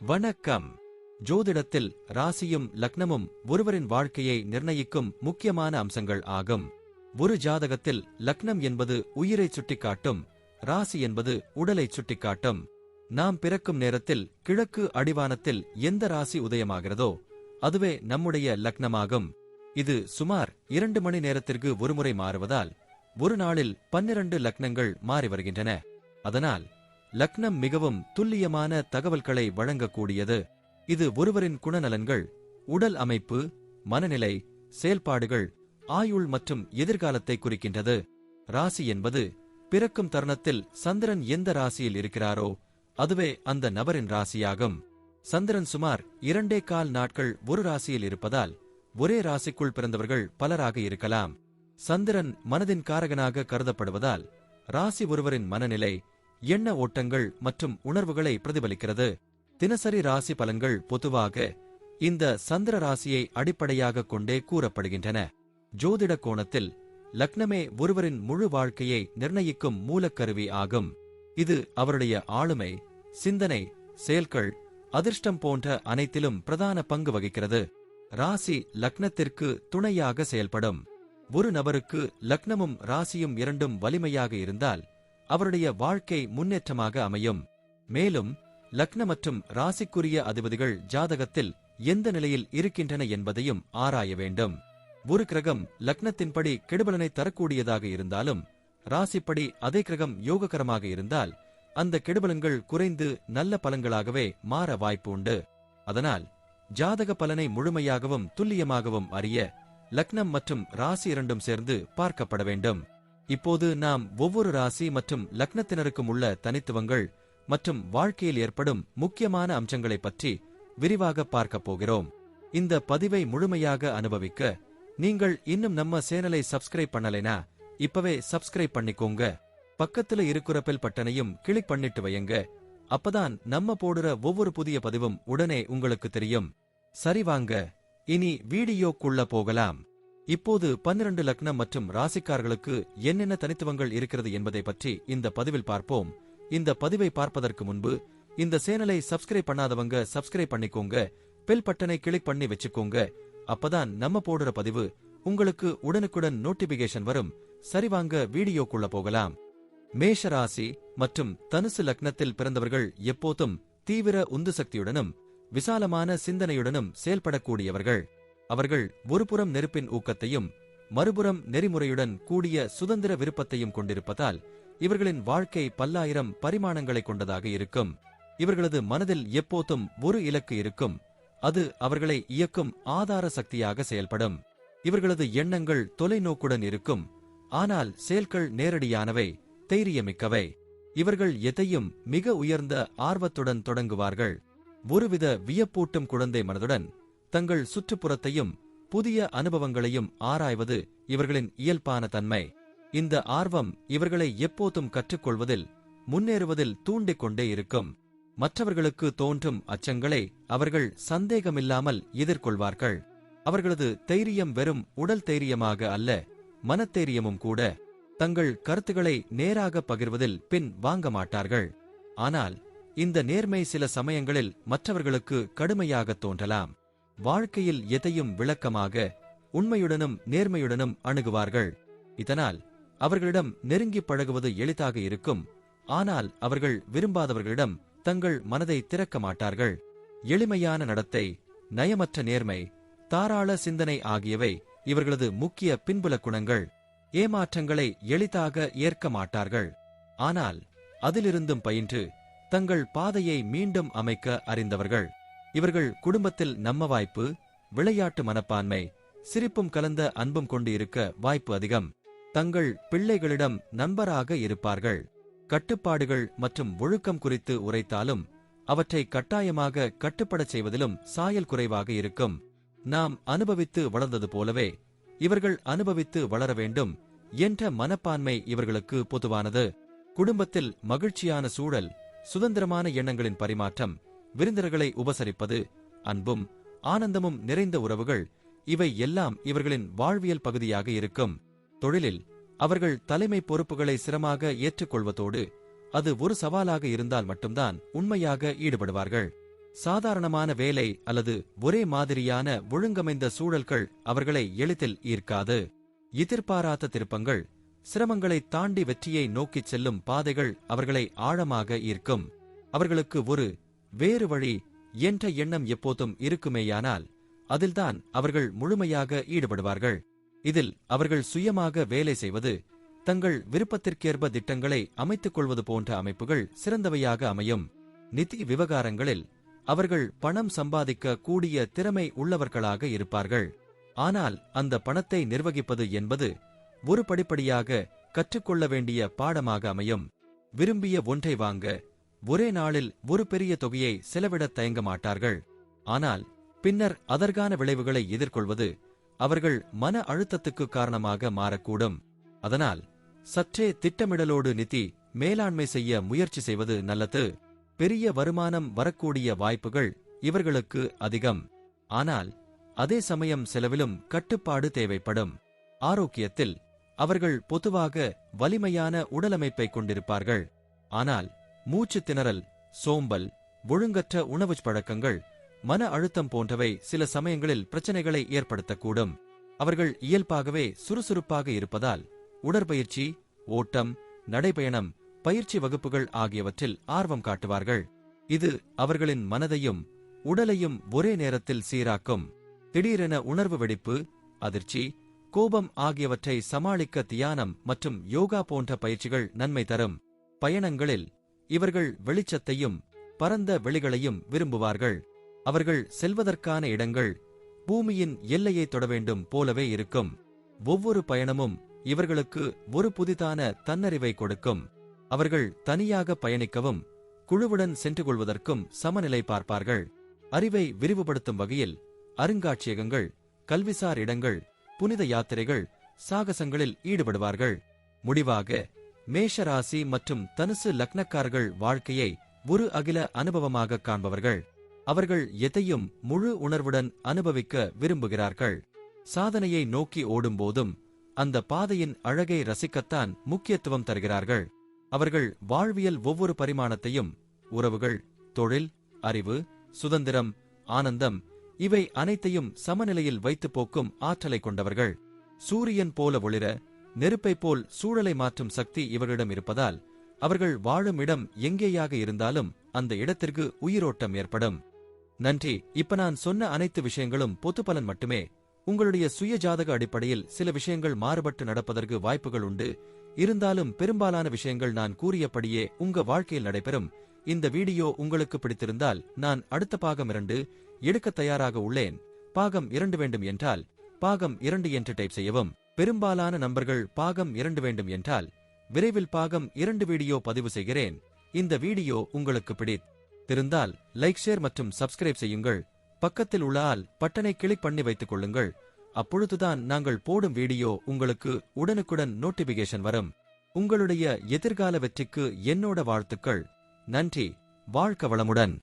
வணக்கம். ஜோதிடத்தில் ராசியும் லக்னமும் ஒருவரின் வாழ்க்கையை நிர்ணயிக்கும் முக்கியமான அம்சங்கள் ஆகும். ஒரு ஜாதகத்தில் லக்னம் என்பது உயிரைச் சுட்டிக்காட்டும், ராசி என்பது உடலைச் சுட்டிக்காட்டும். நாம் பிறக்கும் நேரத்தில் கிழக்கு அடிவானத்தில் எந்த ராசி உதயமாகிறதோ அதுவே நம்முடைய லக்னமாகும். இது சுமார் 2 மணி நேரத்திற்கு ஒருமுறை மாறுவதால் ஒரு நாளில் 12 லக்னங்கள் மாறி வருகின்றன. அதனால் லக்னம் மிகவும் துல்லியமான தகவல்களை வழங்கக்கூடியது. இது ஒருவரின் குணநலன்கள், உடல் அமைப்பு, மனநிலை, செயல்பாடுகள், ஆயுள் மற்றும் எதிர்காலத்தை குறிக்கின்றது. ராசி என்பது பிறக்கும் தருணத்தில் சந்திரன் எந்த ராசியில் இருக்கிறாரோ அதுவே அந்த நபரின் ராசியாகும். சந்திரன் சுமார் 2.25 நாட்கள் ஒரு ராசியில் இருப்பதால் ஒரே ராசிக்குள் பிறந்தவர்கள் பலராக இருக்கலாம். சந்திரன் மனதின் காரகனாக கருதப்படுவதால் ராசி ஒருவரின் மனநிலை, எண்ண ஓட்டங்கள் மற்றும் உணர்வுகளை பிரதிபலிக்கிறது. தினசரி ராசி பலன்கள் பொதுவாக இந்த சந்திர ராசியை அடிப்படையாக கொண்டே கூறப்படுகின்றன. ஜோதிட கோணத்தில் லக்னமே ஒருவரின் முழு வாழ்க்கையை நிர்ணயிக்கும் மூலக்கருவி ஆகும். இது அவருடைய ஆளுமை, சிந்தனை, செயல்கள், அதிர்ஷ்டம் போன்ற அனைத்திலும் பிரதான பங்கு வகிக்கிறது. ராசி லக்னத்திற்கு துணையாக செயல்படும். ஒரு நபருக்கு லக்னமும் ராசியும் இரண்டும் வலிமையாக இருந்தால் அவருடைய வாழ்க்கை முன்னேற்றமாக அமையும். மேலும் லக்ன மற்றும் ராசிக்குரிய அதிபதிகள் ஜாதகத்தில் எந்த நிலையில் இருக்கின்றன என்பதையும் ஆராய வேண்டும். ஒரு கிரகம் லக்னத்தின்படி கெடுபலனை தரக்கூடியதாக இருந்தாலும் ராசிப்படி அதே கிரகம் யோககரமாக இருந்தால் அந்த கெடுபலன்கள் குறைந்து நல்ல பலன்களாகவே மாற வாய்ப்பு உண்டு. அதனால் ஜாதக பலனை முழுமையாகவும் துல்லியமாகவும் அறிய லக்னம் மற்றும் ராசி இரண்டும் சேர்ந்து பார்க்கப்பட வேண்டும். இப்போது நாம் ஒவ்வொரு ராசி மற்றும் லக்னத்தினருக்கும் உள்ள தனித்துவங்கள் மற்றும் வாழ்க்கையில் ஏற்படும் முக்கியமான அம்சங்களை பற்றி விரிவாக பார்க்கப் போகிறோம். இந்த பதிவை முழுமையாக அனுபவிக்க நீங்கள் இன்னும் நம்ம சேனலை சப்ஸ்கிரைப் பண்ணலைனா இப்பவே சப்ஸ்கிரைப் பண்ணிக்கோங்க. பக்கத்துல இருக்கிற பெல் பட்டனையும் கிளிக் பண்ணிட்டு வையுங்க. அப்பதான் நம்ம போடுற ஒவ்வொரு புதிய பதிவும் உடனே உங்களுக்கு தெரியும். சரி வாங்க, இனி வீடியோக்குள்ள போகலாம். இப்போது 12 லக்னம் மற்றும் ராசிக்காரர்களுக்கு என்னென்ன தனித்துவங்கள் இருக்கிறது என்பதை பற்றி இந்த பதிவில் பார்ப்போம். இந்த பதிவை பார்ப்பதற்கு முன்பு இந்த சேனலை சப்ஸ்கிரைப் பண்ணாதவங்க சப்ஸ்கிரைப் பண்ணிக்கோங்க. பெல் பட்டனை கிளிக் பண்ணி வச்சுக்கோங்க. அப்பதான் நம்ம போடுற பதிவு உங்களுக்கு உடனுக்குடன் நோட்டிபிகேஷன் வரும். சரி வாங்க வீடியோக்குள்ள போகலாம். மேஷ ராசி மற்றும் தனுசு லக்னத்தில் பிறந்தவர்கள் எப்போதும் தீவிர உந்து சக்தியுடனும் விசாலமான சிந்தனையுடனும் செயல்படக்கூடியவர்கள். அவர்கள் ஒருபுறம் நெருப்பின் ஊக்கத்தையும் மறுபுறம் நெறிமுறையுடன் கூடிய சுதந்திர விருப்பத்தையும் கொண்டிருப்பதால் இவர்களின் வாழ்க்கை பல்லாயிரம் பரிமாணங்களை கொண்டதாக இருக்கும். இவர்களது மனதில் எப்போதும் ஒரு இலக்கு இருக்கும். அது அவர்களை இயக்கும் ஆதார சக்தியாக செயல்படும். இவர்களது எண்ணங்கள் தொலைநோக்குடன் இருக்கும். ஆனால் செயல்கள் நேரடியானவை, தைரியமிக்கவை. இவர்கள் எதையும் மிக உயர்ந்த ஆர்வத்துடன் தொடங்குவார்கள். ஒருவித வியப்பூட்டும் குழந்தை மனதுடன் தங்கள் சுற்றுப்புறத்தையும் புதிய அனுபவங்களையும் ஆராய்வது இவர்களின் இயல்பான தன்மை. இந்த ஆர்வம் இவர்களை எப்போதும் கற்றுக்கொள்வதில், முன்னேறுவதில் தூண்டிக் கொண்டே இருக்கும். மற்றவர்களுக்கு தோன்றும் அச்சங்களை அவர்கள் சந்தேகமில்லாமல் எதிர்கொள்வார்கள். அவர்களது தைரியம் வெறும் உடல் தைரியமாக அல்ல, மனத்தைரியமும் கூட. தங்கள் கருத்துக்களை நேராக பகிர்வதில் பின் வாங்க மாட்டார்கள். ஆனால் இந்த நேர்மை சில சமயங்களில் மற்றவர்களுக்கு கடுமையாக தோன்றலாம். வாழ்க்கையில் எதையும் விளக்கமாக, உண்மையுடனும் நேர்மையுடனும் அணுகுவார்கள். இதனால் அவர்களிடம் நெருங்கி பழகுவது எளிதாக இருக்கும். ஆனால் அவர்கள் விரும்பாதவர்களிடம் தங்கள் மனதை திறக்க மாட்டார்கள். எளிமையான நடத்தை, நயமற்ற நேர்மை, தாராள சிந்தனை ஆகியவை இவர்களது முக்கிய பின்புல குணங்கள். ஏமாற்றங்களை எளிதாக ஏற்க மாட்டார்கள். ஆனால் அதிலிருந்தும் பயின்று தங்கள் பாதையை மீண்டும் அமைக்க அறிந்தவர்கள். இவர்கள் குடும்பத்தில் நம்ம வாய்ப்பு, விளையாட்டு மனப்பான்மை, சிரிப்பும் கலந்த அன்பும் கொண்டு இருக்க வாய்ப்பு அதிகம். தங்கள் பிள்ளைகளிடம் நண்பராக இருப்பார்கள். கட்டுப்பாடுகள் மற்றும் ஒழுக்கம் குறித்து உரைத்தாலும் அவற்றை கட்டாயமாக கட்டுப்படச் செய்வதிலும் சாயல் குறைவாக இருக்கும். நாம் அனுபவித்து வளர்ந்தது போலவே இவர்கள் அனுபவித்து வளர வேண்டும் என்ற மனப்பான்மை இவர்களுக்கு பொதுவானது. குடும்பத்தில் மகிழ்ச்சியான சூழல், சுதந்திரமான எண்ணங்களின் பரிமாற்றம், விருந்தினர்களை உபசரிப்பது, அன்பும் ஆனந்தமும் நிறைந்த உறவுகள், இவை எல்லாம் இவர்களின் வாழ்வியல் பகுதியாக இருக்கும். தொழிலில் அவர்கள் தலைமை பொறுப்புகளை சிரமமாக ஏற்றுக்கொள்வதோடு அது ஒரு சவாலாக இருந்தால் மட்டும்தான் உண்மையாக ஈடுபடுவார்கள். சாதாரணமான வேலை அல்லது ஒரே மாதிரியான ஒழுங்கமைந்த சூழல்கள் அவர்களை எளிதில் ஈர்க்காது. எதிர்பாராத திருப்பங்கள், சிரமங்களை தாண்டி வெற்றியை நோக்கிச் செல்லும் பாதைகள் அவர்களை ஆழமாக ஈர்க்கும். அவர்களுக்கு ஒரு வேறு வழி என்ற எண்ணம் எப்போதும் இருக்குமேயானால் அதில்தான் அவர்கள் முழுமையாக ஈடுபடுவார்கள். இதில் அவர்கள் சுயமாக வேலை செய்வது, தங்கள் விருப்பத்திற்கேற்ப திட்டங்களை அமைத்துக் கொள்வது போன்ற அமைப்புகள் சிறந்தவையாக அமையும். நிதி விவகாரங்களில் அவர்கள் பணம் சம்பாதிக்க கூடிய திறமை உள்ளவர்களாக இருப்பார்கள். ஆனால் அந்த பணத்தை நிர்வகிப்பது என்பது ஒரு படிப்படியாக கற்றுக்கொள்ள வேண்டிய பாடமாக அமையும். விரும்பிய ஒன்றை வாங்க ஒரே நாளில் ஒரு பெரிய தொகையை செலவிடத் தயங்க மாட்டார்கள். ஆனால் பின்னர் அதற்கான விளைவுகளை எதிர்கொள்வது அவர்கள் மன அழுத்தத்துக்கு காரணமாக மாறக்கூடும். அதனால் சற்றே திட்டமிடலோடு நிதி மேலாண்மை செய்ய முயற்சி செய்வது நல்லது. பெரிய வருமானம் வரக்கூடிய வாய்ப்புகள் இவர்களுக்கு அதிகம். ஆனால் அதே சமயம் செலவிலும் கட்டுப்பாடு தேவைப்படும். ஆரோக்கியத்தில் அவர்கள் பொதுவாக வலிமையான உடலமைப்பை கொண்டிருப்பார்கள். ஆனால் மூச்சு திணறல், சோம்பல், ஒழுங்கற்ற உணவு பழக்கங்கள், மன அழுத்தம் போன்றவை சில சமயங்களில் பிரச்சனைகளை ஏற்படுத்தக்கூடும். அவர்கள் இயல்பாகவே சுறுசுறுப்பாக இருப்பதால் உடற்பயிற்சி, ஓட்டம், நடைபயணம், பயிற்சி வகுப்புகள் ஆகியவற்றில் ஆர்வம் காட்டுவார்கள். இது அவர்களின் மனதையும் உடலையும் ஒரே நேரத்தில் சீராக்கும். திடீரென உணர்வு வெடிப்பு, அதிர்ச்சி, கோபம் ஆகியவற்றை சமாளிக்க தியானம் மற்றும் யோகா போன்ற பயிற்சிகள் நன்மை தரும். பயணங்களில் இவர்கள் வெளிச்சத்தையும் பரந்த வெளிகளையும் விரும்புவார்கள். அவர்கள் செல்வதற்கான இடங்கள் பூமியின் எல்லையை தொட வேண்டும் போலவே இருக்கும். ஒவ்வொரு பயணமும் இவர்களுக்கு ஒரு புதிதான தன்னறிவை கொடுக்கும். அவர்கள் தனியாக பயணிக்கவும் குழுவுடன் சென்று கொள்வதற்கும் சமநிலை பார்ப்பார்கள். அறிவை விரிவுபடுத்தும் வகையில் அருங்காட்சியகங்கள், கல்விசார் இடங்கள், புனித யாத்திரைகள், சாகசங்களில் ஈடுபடுவார்கள். முடிவாக மேஷராசி மற்றும் தனுசு லக்னக்காரர்கள் வாழ்க்கையை ஒரு அகில அனுபவமாக காண்பவர்கள். அவர்கள் எதையும் முழு உணர்வுடன் அனுபவிக்க விரும்புகிறார்கள். சாதனையை நோக்கி ஓடும்போதும் அந்த பாதையின் அழகை ரசிக்கத்தான் முக்கியத்துவம் தருகிறார்கள். அவர்கள் வாழ்வியல் ஒவ்வொரு பரிமாணத்தையும், உறவுகள், தொழில், அறிவு, சுதந்திரம், ஆனந்தம், இவை அனைத்தையும் சமநிலையில் வைத்து போக்கும் ஆற்றலை கொண்டவர்கள். சூரியன் போல ஒளிர, நெருப்பைப் போல் சூழலை மாற்றும் சக்தி இவர்களிடம் இருப்பதால் அவர்கள் வாழும் இடம் எங்கேயாக இருந்தாலும் அந்த இடத்திற்கு உயிரோட்டம் ஏற்படும். நன்றி. இப்ப நான் சொன்ன அனைத்து விஷயங்களும் பொதுப்பலன் மட்டுமே. உங்களுடைய சுய ஜாதக அடிப்படையில் சில விஷயங்கள் மாறுபட்டு நடப்பதற்கு வாய்ப்புகள் உண்டு. இருந்தாலும் பெரும்பாலான விஷயங்கள் நான் கூறியபடியே உங்க வாழ்க்கையில் நடைபெறும். இந்த வீடியோ உங்களுக்கு பிடித்திருந்தால் நான் அடுத்த பாகம் 2 எடுக்க தயாராக உள்ளேன். பாகம் 2 வேண்டும் என்றால் பாகம் 2 என்று டைப் செய்யவும். பெரும்பாலான நண்பர்கள் பாகம் 2 வேண்டும் என்றால் விரைவில் பாகம் 2 வீடியோ பதிவு செய்கிறேன். இந்த வீடியோ உங்களுக்கு பிடித்திருந்தால் லைக், ஷேர் மற்றும் சப்ஸ்கிரைப் செய்யுங்கள். பக்கத்தில் உள்ள ஆல் பட்டனை கிளிக் பண்ணி வைத்துக் கொள்ளுங்கள். அப்பொழுதுதான் நாங்கள் போடும் வீடியோ உங்களுக்கு உடனுக்குடன் நோட்டிபிகேஷன் வரும். உங்களுடைய எதிர்கால வெற்றிக்கு என்னோட வாழ்த்துக்கள். நன்றி. வாழ்க வளமுடன்.